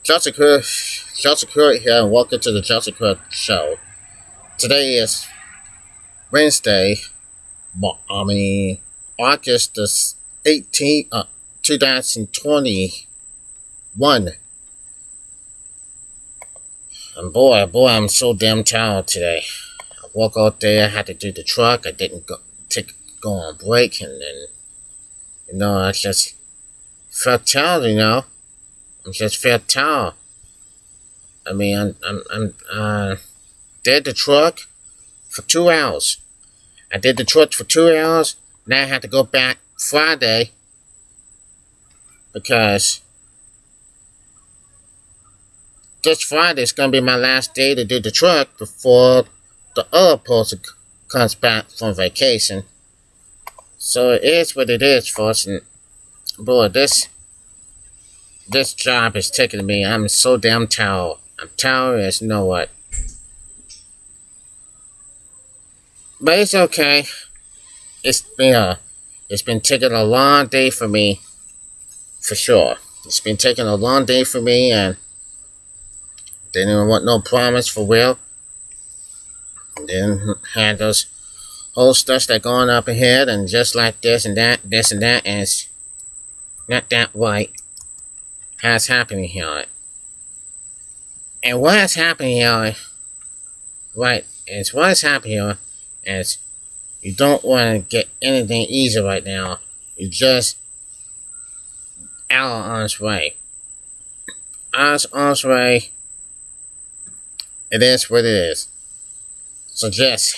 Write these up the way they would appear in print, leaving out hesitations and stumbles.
Chelsea Curry here, and welcome to the Chelsea Curry Show. Today is Wednesday, August the 18th, 2021. And boy, I'm so damn tired today. I woke out there, I had to do the truck, I didn't go on break, and then, I just felt tired. I just felt tired. I mean, I'm did the truck for 2 hours. I did the truck for 2 hours. Now I had to go back Friday because this Friday is gonna be my last day to do the truck before the other person comes back from vacation. So it is what it is, folks. And boy, this job is taking me. I'm so damn tired. I'm tired as you know what. But it's okay. It's been taking a long day for me, for sure. It's been taking a long day for me, and didn't want no promise for real. Then had those whole stuff that going up ahead, and just like this and that, and it's not that right. Has happening here. And what has happened here, right, is what has happened here is you don't want to get anything easy right now. You just out of harm's way. Harm's way, it is what it is. So just,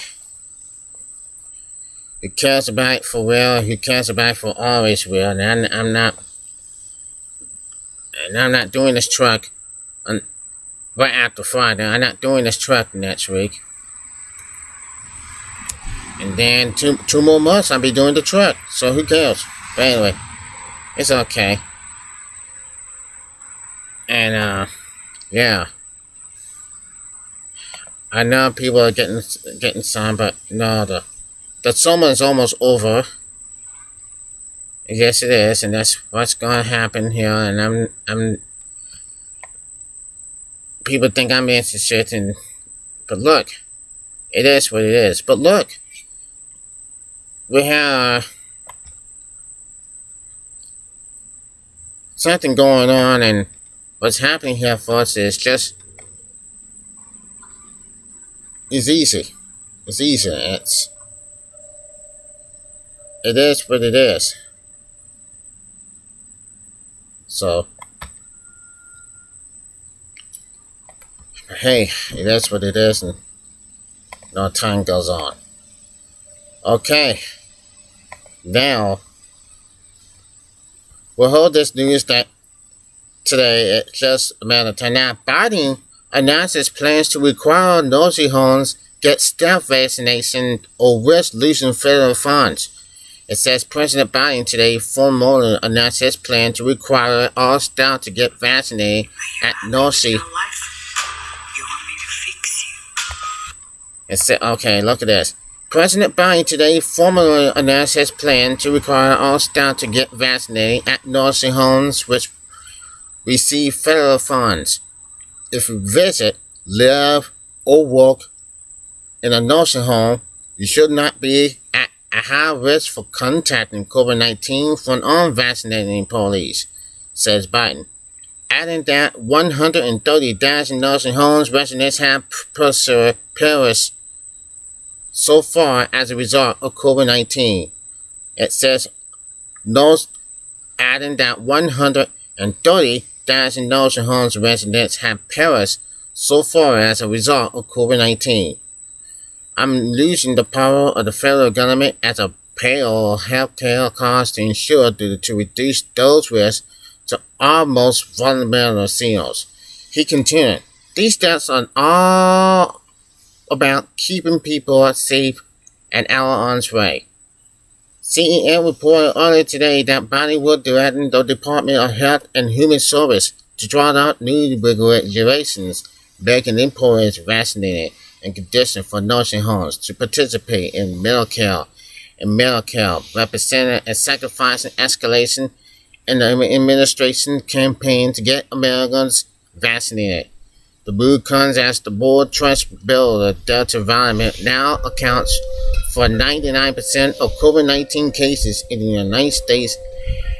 who cares about it for real, who cares about it for always real, and I'm not doing this truck right after Friday. I'm not doing this truck next week. And then two more months I'll be doing the truck. So who cares? But anyway, it's okay. And yeah. I know people are getting some, but no, the summer is almost over. Yes, it is, and that's what's gonna happen here. And I'm. People think I'm interested, but look, it is what it is. But look, we have something going on, and what's happening here for us is just it's easy. It's easy. It is what it is. So, hey, it is what it is, and no time goes on. Okay, now we'll hold this news that today. It's just a matter of time. Now, Biden announces plans to require nursing homes get staff vaccination or risk losing federal funds. It says President Biden today formally announced his plan to require all staff to get vaccinated at nursing. It said, okay, look at this. President Biden today formally announced his plan to require all staff to get vaccinated at nursing homes which receive federal funds. If you visit, live, or work in a nursing home, you should not be at a high risk for contacting COVID-19 from unvaccinated employees, says Biden. Adding that 130,000 nursing homes residents have perished so far as a result of COVID-19. It says adding that 130,000 nursing homes residents have perished so far as a result of COVID-19. I'm losing the power of the federal government as a payer of healthcare costs to ensure to reduce those risks to our most vulnerable seniors. He continued, these steps are all about keeping people safe and out of harm's way. CNN reported earlier today that Biden would direct the Department of Health and Human Services to draw out new regulations making employees vaccinated and conditioned for nursing homes to participate in Medicare, representing a sacrificing escalation in the administration campaign to get Americans vaccinated. The move comes as the board trust bill the Delta variant now accounts for 99% of COVID-19 cases in the United States,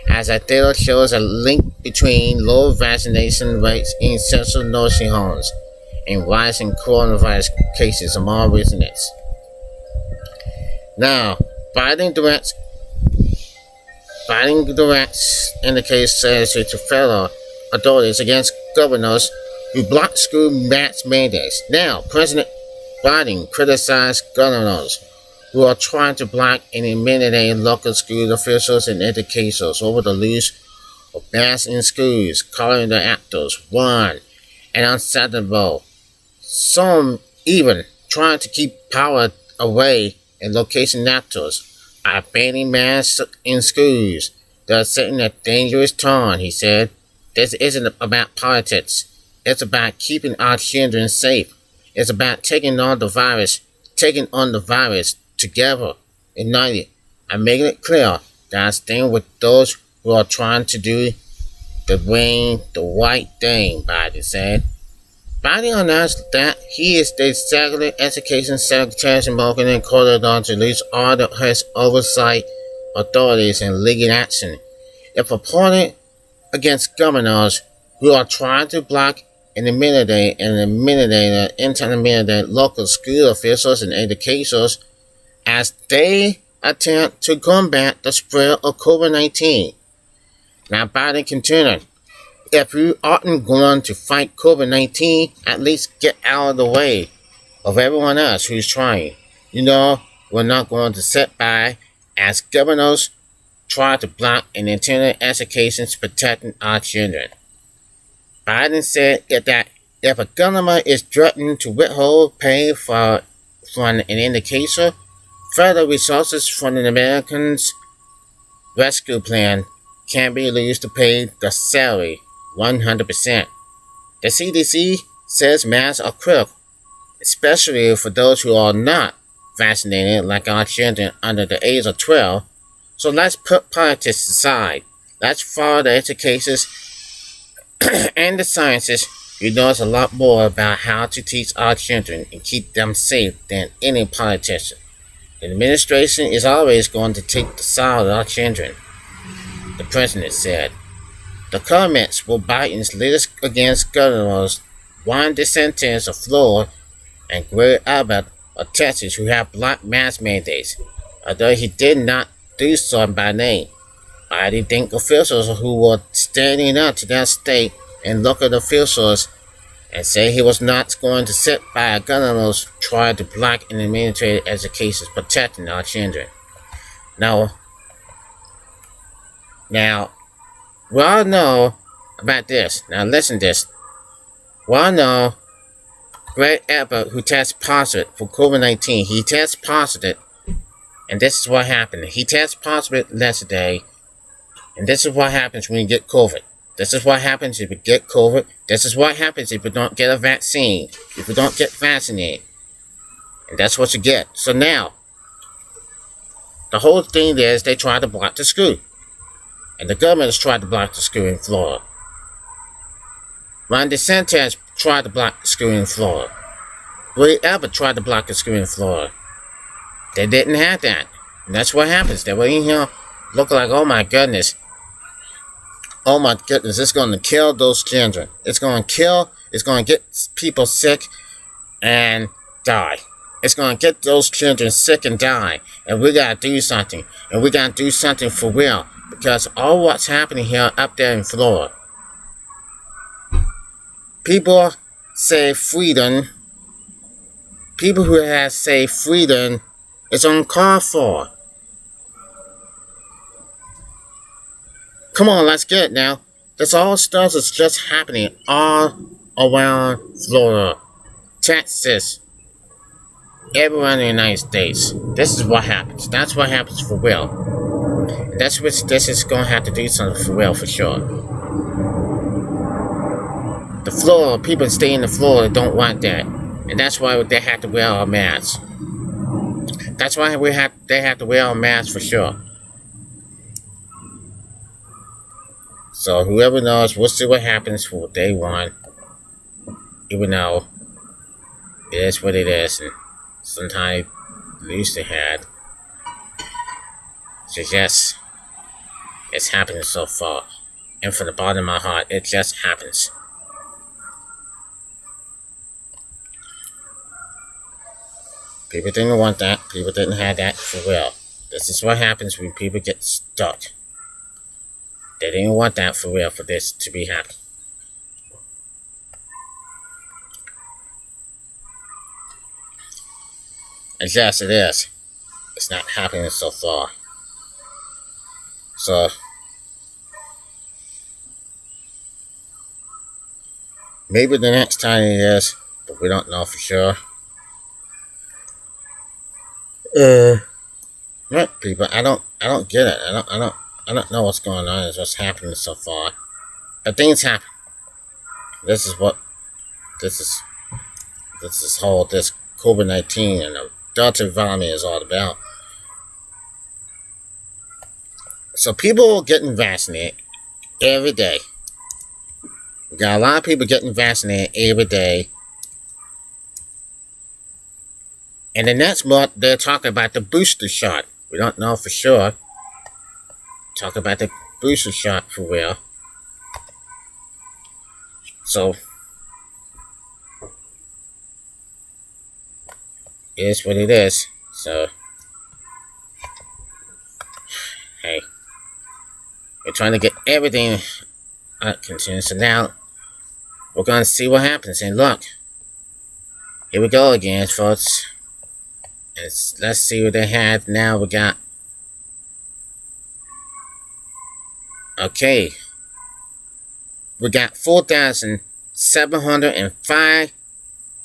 as our data shows a link between low vaccination rates in central nursing homes and rising coronavirus cases among residents. Now, Biden directs in the case says to federal authorities against governors who block school mask mandates. Now, President Biden criticized governors who are trying to block and intimidate local school officials and educators over the use of masks in schools, calling the actors one and unacceptable. Some even trying to keep power away and location actors are banning masks in schools. They're setting a dangerous tone, he said. This isn't about politics. It's about keeping our children safe. It's about taking on the virus together, united, and making it clear that I stand with those who are trying to do the right thing, Biden said. Biden announced that he is the Secretary Education Secretary smoking and called on to release all the his oversight authorities and legal action. If appointed against governors who are trying to block and intimidate local school officials and educators as they attempt to combat the spread of COVID-19. Now, Biden continued, if you aren't going to fight COVID-19, at least get out of the way of everyone else who's trying. We're not going to sit by as governors try to block and intimidate education protecting our children. Biden said that if a government is threatening to withhold pay from an indicator, federal resources from the Americans Rescue Plan can be used to pay the salary 100%. The CDC says masks are critical, especially for those who are not vaccinated, like our children under the age of 12. So let's put politics aside. Let's follow the educators and the sciences who knows a lot more about how to teach our children and keep them safe than any politician. The administration is always going to take the side of our children, the president said. The comments were Biden's latest against governors Ron DeSantis of Florida and Greg Abbott of Texas, who have blocked mask mandates, although he did not do so by name. Biden thanked officials who were standing up to their state and local officials and said he was not going to sit by governors trying to block and intimidate education protecting our children. Now, we all know about this. Now listen to this. We all know Greg Abbott, who tested positive for COVID-19, he tested positive, and this is what happened. He tested positive yesterday, and this is what happens when you get COVID. This is what happens if you get COVID. This is what happens if you don't get a vaccine, if you don't get vaccinated. And that's what you get. So now, the whole thing is they tried to block the school. And the government has tried to block the school in Florida. Ron DeSantis tried to block the school in Florida. Greg Abbott tried to block the school in Florida. They didn't have that. And that's what happens. They were in here looking like, oh my goodness, it's going to kill those children. It's going to get people sick and die. It's going to get those children sick and die. And we got to do something. And we got to do something for real. Because all what's happening here up there in Florida. People say freedom. People who have say freedom is uncalled for. Come on, let's get it now. This all stuff is just happening all around Florida, Texas, everywhere in the United States. This is what happens. That's what happens for real. And that's what this is going to have to do something for real, for sure. The Florida, people stay in the Florida don't want that. And that's why they have to wear our masks. That's why they have to wear our masks for sure. So whoever knows, we'll see what happens for day one. even though it is what it is, and sometimes lose the head. So yes, it's happening so far. And from the bottom of my heart, it just happens. People didn't want that. People didn't have that for real. This is what happens when people get stuck. They didn't want that for real, for this to be happening. And yes, it is. It's not happening so far. So, maybe the next time it is, but we don't know for sure. Right, people, I don't get it. I don't know what's going on. It's what's happening so far. But things happen. This is COVID-19 and the Delta variant is all about. So people getting vaccinated every day. We got a lot of people getting vaccinated every day. And the next month, they're talking about the booster shot. We don't know for sure. Talk about the booster shot for real. So, it is what it is. So, hey, we're trying to get everything continued. So now, we're going to see what happens. And look, here we go again, folks. Let's see what they have now. We got, okay, we got 4,705.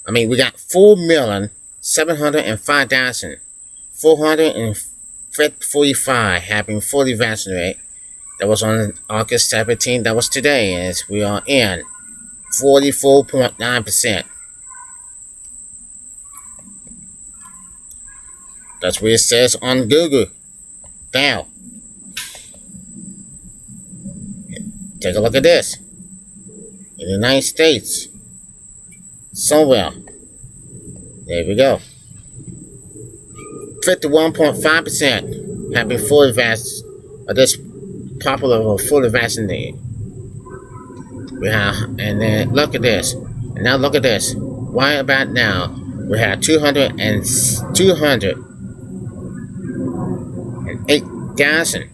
I mean, we got 4,705,445 have been fully vaccinated. That was on August 17th. That was today, and we are in 44.9%. That's what it says on Google. Now, take a look at this. In the United States, somewhere, there we go. 51.5% have been fully vaccinated. This popular or fully vaccinated. We have, and then look at this. And now look at this. Why about now? We have 208,000.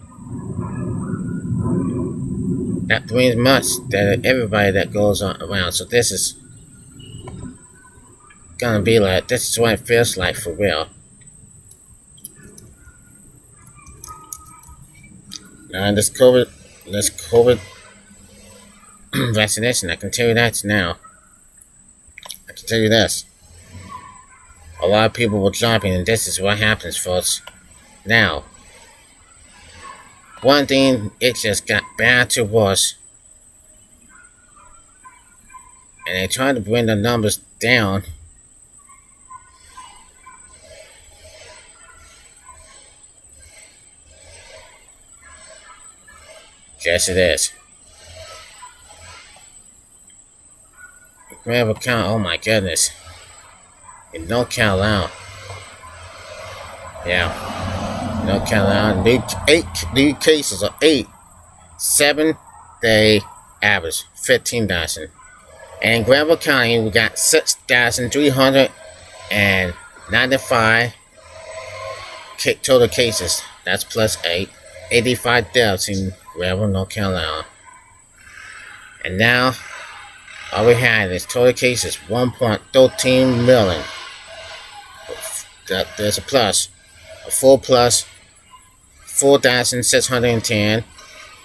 That brings much that everybody that goes on around. So this is gonna be like, this is what it feels like for real. Now this COVID vaccination, I can tell you that now. I can tell you this. A lot of people were jumping, and this is what happens, folks. Now, one thing, it just got bad to worse. And they tried to bring the numbers down. Yes, it is. Grab account, oh my goodness. In North Carolina. Yeah. North Carolina, new cases are 7-day average, 15,000. And in Granville County, we got 6,395 total cases. That's plus 85 deaths in Granville, North Carolina. And now, all we had is total cases 1.13 million. There's a plus. A full plus 4,610,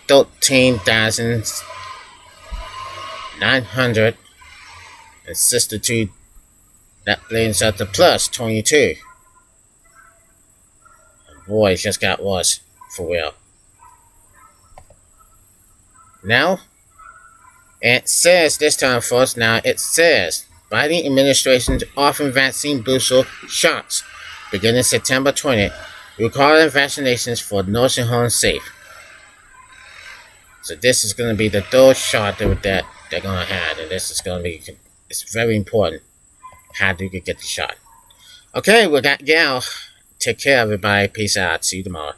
13,962. That brings up to plus 22. Boy, it just got worse for real. Now, it says this time, folks. Now it says Biden administration offering vaccine booster shots beginning September 20th, requiring vaccinations for nursing home safe. So this is going to be the third shot that they're going to have, and this is going to be It's very important how do you get the shot. Okay, we got Gal. Take care, everybody. Peace out. See you tomorrow.